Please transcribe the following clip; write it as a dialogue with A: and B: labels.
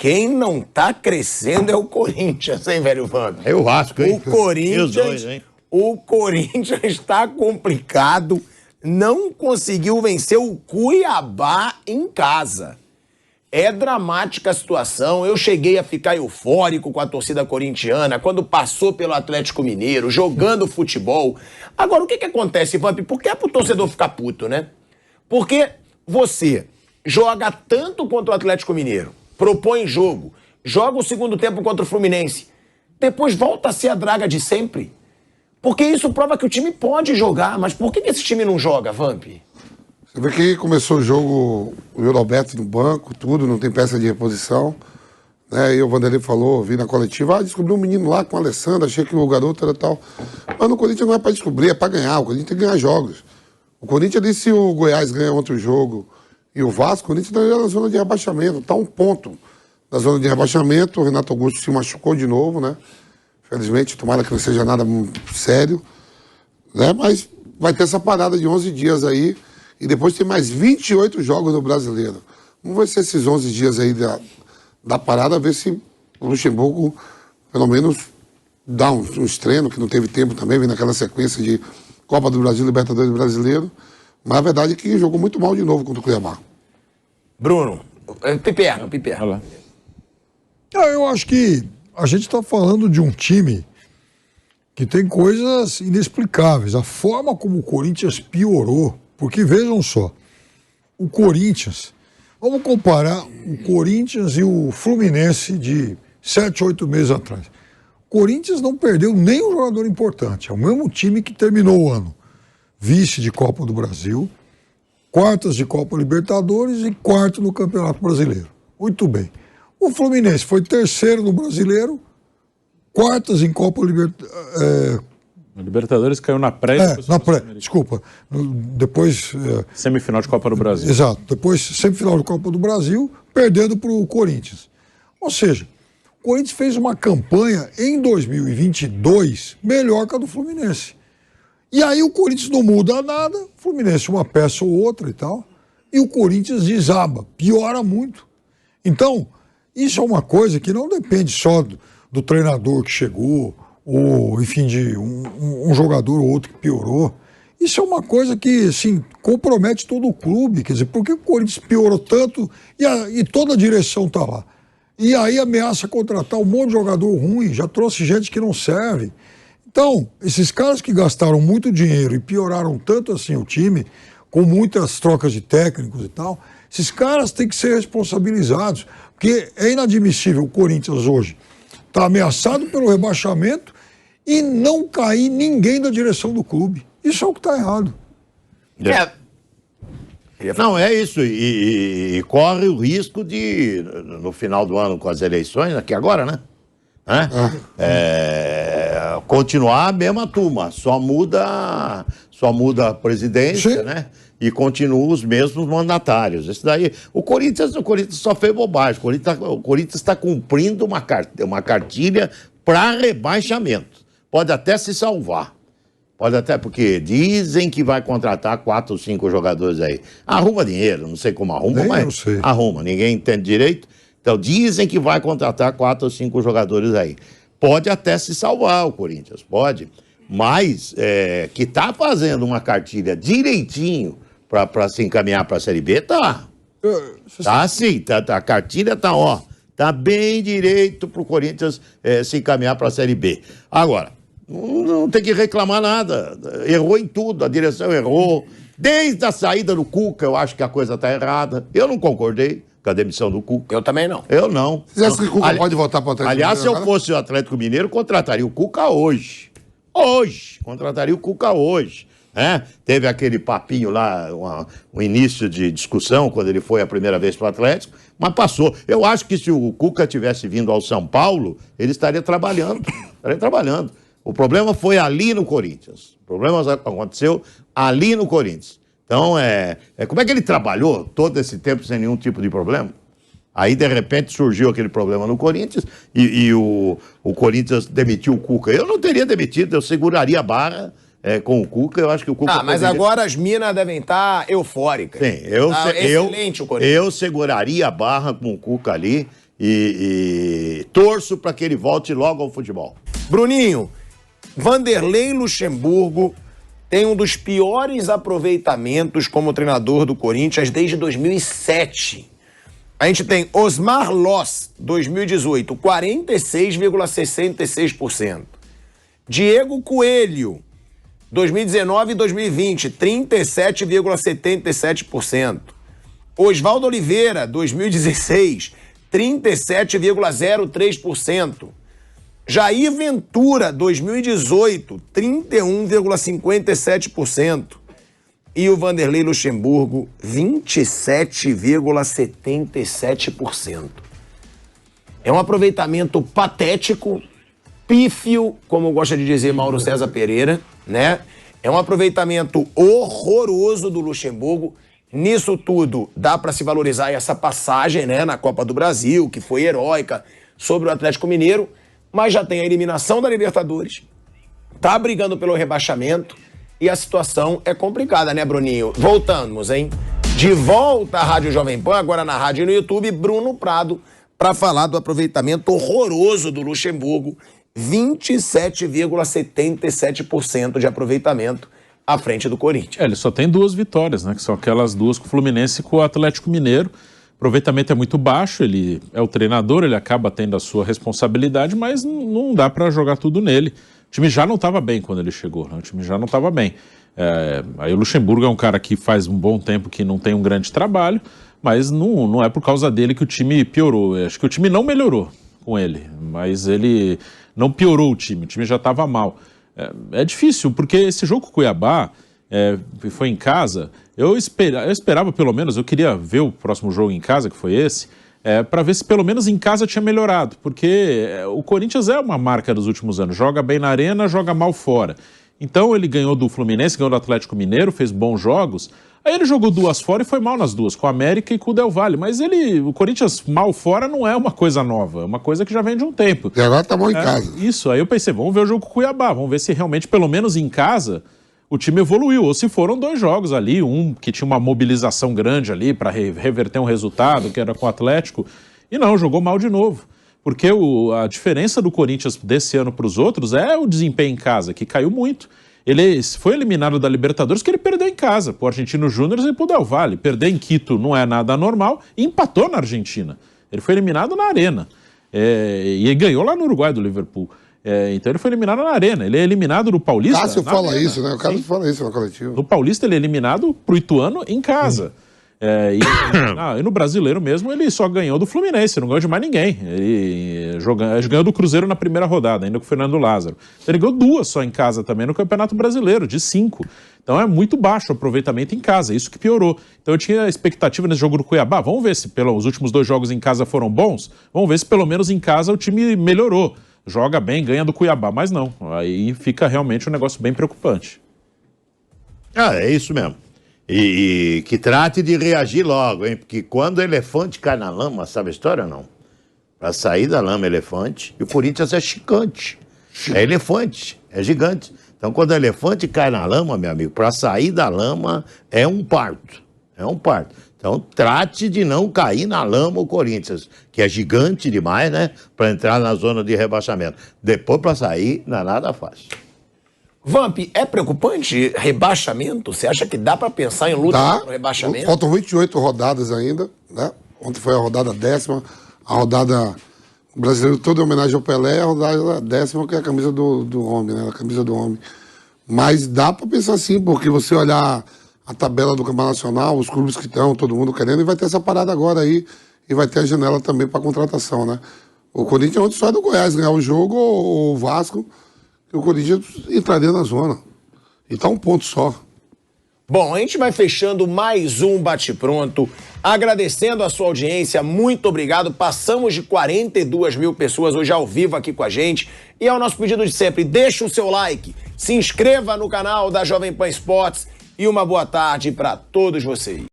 A: Quem não tá crescendo é o Corinthians, hein, velho Vamp?
B: É o Vasco, hein?
A: O Corinthians está complicado. Não conseguiu vencer o Cuiabá em casa. É dramática a situação. Eu cheguei a ficar eufórico com a torcida corintiana quando passou pelo Atlético Mineiro, jogando futebol. Agora, o que acontece, Vamp? Por que é pro torcedor ficar puto, né? Porque você joga tanto contra o Atlético Mineiro, propõe jogo, joga o segundo tempo contra o Fluminense, depois volta a ser a draga de sempre. Porque isso prova que o time pode jogar, mas por que esse time não joga, Vamp?
C: Você vê que começou o jogo, o Yuri Alberto no banco, tudo, não tem peça de reposição. Né? E o Vanderlei falou, vi na coletiva, descobri um menino lá com o Alessandro, achei que o garoto era tal. Mas no Corinthians não é para descobrir, é para ganhar. O Corinthians tem que ganhar jogos. O Corinthians ali, se o Goiás ganha outro jogo e o Vasco, o Corinthians está na zona de rebaixamento, está um ponto da zona de rebaixamento. O Renato Augusto se machucou de novo, né? Felizmente, tomara que não seja nada sério. Né? Mas vai ter essa parada de 11 dias aí. E depois tem mais 28 jogos no Brasileiro. Vamos ver se esses 11 dias aí da parada, ver se o Luxemburgo, pelo menos, dá uns treinos, que não teve tempo também, vem naquela sequência de Copa do Brasil, Libertadores Brasileiro. Mas a verdade é que jogou muito mal de novo contra o Cuiabá.
A: Bruno, Piperno.
D: Eu acho que a gente está falando de um time que tem coisas inexplicáveis. A forma como o Corinthians piorou. Porque vejam só, o Corinthians, vamos comparar o Corinthians e o Fluminense de 7, 8 meses atrás. O Corinthians não perdeu nem um jogador importante, é o mesmo time que terminou o ano. Vice de Copa do Brasil, quartas de Copa Libertadores e quarto no Campeonato Brasileiro. Muito bem. O Fluminense foi terceiro no Brasileiro, quartas em Copa Libertadores.
E: O Libertadores caiu na pré.
D: Desculpa. Depois...
E: Semifinal de Copa do Brasil.
D: Exato. Depois, semifinal de Copa do Brasil, perdendo para o Corinthians. Ou seja, o Corinthians fez uma campanha em 2022 melhor que a do Fluminense. E aí o Corinthians não muda nada, o Fluminense uma peça ou outra e tal, e o Corinthians desaba, piora muito. Então, isso é uma coisa que não depende só do treinador que chegou, ou, enfim, de um jogador ou outro que piorou. Isso é uma coisa que, assim, compromete todo o clube. Quer dizer, por que o Corinthians piorou tanto e toda a direção está lá? E aí ameaça contratar um monte de jogador ruim, já trouxe gente que não serve. Então, esses caras que gastaram muito dinheiro e pioraram tanto assim o time, com muitas trocas de técnicos e tal, esses caras têm que ser responsabilizados. Porque é inadmissível o Corinthians hoje está ameaçado pelo rebaixamento e não cair ninguém da direção do clube. Isso é o que está errado.
B: Não, é isso. E corre o risco de, no final do ano, com as eleições, aqui agora, né? Continuar a mesma turma. Só muda a presidência, né? E continuam os mesmos mandatários. Isso daí, o Corinthians só fez bobagem. O Corinthians está cumprindo uma cartilha para rebaixamento. Pode até se salvar. Pode até, porque dizem que vai contratar 4 ou 5 jogadores aí. Arruma dinheiro, não sei como arruma, mas arruma. Ninguém entende direito. Então, dizem que vai contratar 4 ou 5 jogadores aí. Pode até se salvar o Corinthians, pode. Mas que está fazendo uma cartilha direitinho para se encaminhar para a Série B, tá. Tá sim, a cartilha tá, ó. Tá bem direito para o Corinthians se encaminhar para a Série B. Agora, não tem que reclamar nada. Errou em tudo, a direção errou. Desde a saída do Cuca, eu acho que a coisa está errada. Eu não concordei com a demissão do Cuca.
A: Eu também não.
B: Eu não.
C: Você acha que o Cuca pode voltar para o Atlético
B: Mineiro? Aliás, se eu
C: agora?
B: fosse o Atlético Mineiro, contrataria o Cuca hoje. Hoje. Contrataria o Cuca hoje. Teve aquele papinho lá, um início de discussão, quando ele foi a primeira vez para o Atlético, mas passou. Eu acho que se o Cuca tivesse vindo ao São Paulo, ele estaria trabalhando. O problema foi ali no Corinthians. O problema aconteceu ali no Corinthians. Então, como é que ele trabalhou todo esse tempo sem nenhum tipo de problema? Aí, de repente, surgiu aquele problema no Corinthians e o Corinthians demitiu o Cuca. Eu não teria demitido, eu seguraria a barra com o Cuca. Eu acho que o Cuca...
A: mas agora as minas devem estar eufóricas.
B: Sim,
A: excelente o Corinthians.
B: Eu seguraria a barra com o Cuca ali e torço para que ele volte logo ao futebol.
A: Bruninho, Vanderlei Luxemburgo tem um dos piores aproveitamentos como treinador do Corinthians desde 2007. A gente tem Osmar Loss, 2018, 46,66%. Diego Coelho, 2019 e 2020, 37,77%. Oswaldo Oliveira, 2016, 37,03%. Jair Ventura, 2018, 31,57%. E o Vanderlei Luxemburgo, 27,77%. É um aproveitamento patético, pífio, como gosta de dizer Mauro César Pereira, né? É um aproveitamento horroroso do Luxemburgo. Nisso tudo, dá para se valorizar essa passagem, né, na Copa do Brasil, que foi heróica, sobre o Atlético Mineiro, mas já tem a eliminação da Libertadores, tá brigando pelo rebaixamento e a situação é complicada, né, Bruninho? Voltamos, hein? De volta à Rádio Jovem Pan, agora na rádio e no YouTube, Bruno Prado, para falar do aproveitamento horroroso do Luxemburgo, 27,77% de aproveitamento à frente do Corinthians.
E: Ele só tem 2 vitórias, né? Que são aquelas 2 com o Fluminense e com o Atlético Mineiro. O aproveitamento é muito baixo, ele é o treinador, ele acaba tendo a sua responsabilidade, mas não dá para jogar tudo nele. O time já não estava bem quando ele chegou, né? O time já não estava bem. Aí o Luxemburgo é um cara que faz um bom tempo que não tem um grande trabalho, mas não é por causa dele que o time piorou. Eu acho que o time não melhorou com ele, mas ele não piorou o time já estava mal. É difícil, porque esse jogo com o Cuiabá foi em casa. Eu esperava pelo menos, eu queria ver o próximo jogo em casa, que foi esse, para ver se pelo menos em casa tinha melhorado, porque o Corinthians é uma marca dos últimos anos, joga bem na arena, joga mal fora. Então ele ganhou do Fluminense, ganhou do Atlético Mineiro, fez bons jogos, aí ele jogou 2 fora e foi mal nas 2, com o América e com o Del Valle, mas o Corinthians mal fora não é uma coisa nova, é uma coisa que já vem de um tempo.
C: E agora tá bom em casa.
E: Isso, aí eu pensei, vamos ver o jogo com o Cuiabá, vamos ver se realmente, pelo menos em casa, o time evoluiu, ou se foram 2 jogos ali, um que tinha uma mobilização grande ali para reverter um resultado, que era com o Atlético, e não, jogou mal de novo. Porque a diferença do Corinthians desse ano para os outros é o desempenho em casa, que caiu muito. Ele foi eliminado da Libertadores porque ele perdeu em casa, pro Argentino Júnior e pro Del Valle. Perder em Quito não é nada normal e empatou na Argentina. Ele foi eliminado na Arena. E ganhou lá no Uruguai do Liverpool. Então ele foi eliminado na Arena. Ele é eliminado do Paulista.
C: Cássio fala
E: Arena.
C: isso, né? O Cássio fala isso na coletiva.
E: No Paulista ele é eliminado pro Ituano em casa. E no Brasileiro mesmo ele só ganhou do Fluminense, não ganhou de mais ninguém. Ele ganhou do Cruzeiro na primeira rodada, ainda com o Fernando Lázaro. Ele ganhou 2 só em casa também no Campeonato Brasileiro, de 5. Então é muito baixo o aproveitamento em casa, isso que piorou. Então eu tinha a expectativa nesse jogo do Cuiabá, vamos ver se os últimos 2 jogos em casa foram bons, vamos ver se pelo menos em casa o time melhorou. Joga bem, ganha do Cuiabá, mas não. Aí fica realmente um negócio bem preocupante.
B: É isso mesmo. E que trate de reagir logo, hein? Porque quando o elefante cai na lama, sabe a história ou não? Para sair da lama, elefante, e o Corinthians é chicante. É elefante, é gigante. Então, quando o elefante cai na lama, meu amigo, para sair da lama é um parto. É um parto. Então, trate de não cair na lama o Corinthians, que é gigante demais, né? Para entrar na zona de rebaixamento. Depois, para sair, não é nada fácil.
A: Vamp, é preocupante rebaixamento? Você acha que dá para pensar em luta contra o rebaixamento?
C: Faltam 28 rodadas ainda, né? Ontem foi a rodada 10ª, a rodada brasileira toda em homenagem ao Pelé, a rodada 10ª que é a camisa do homem, né? A camisa do homem. Mas dá para pensar assim, porque você olhar a tabela do Campeonato Nacional, os clubes que estão, todo mundo querendo, e vai ter essa parada agora aí, e vai ter a janela também para contratação, né? O Corinthians ontem só é do Goiás ganhar o jogo, ou o Vasco, que o Corinthians entraria na zona. E tá um ponto só.
A: Bom, a gente vai fechando mais um Bate-Pronto, agradecendo a sua audiência, muito obrigado. Passamos de 42 mil pessoas hoje ao vivo aqui com a gente. E é o nosso pedido de sempre, deixa o seu like, se inscreva no canal da Jovem Pan Esportes e uma boa tarde para todos vocês.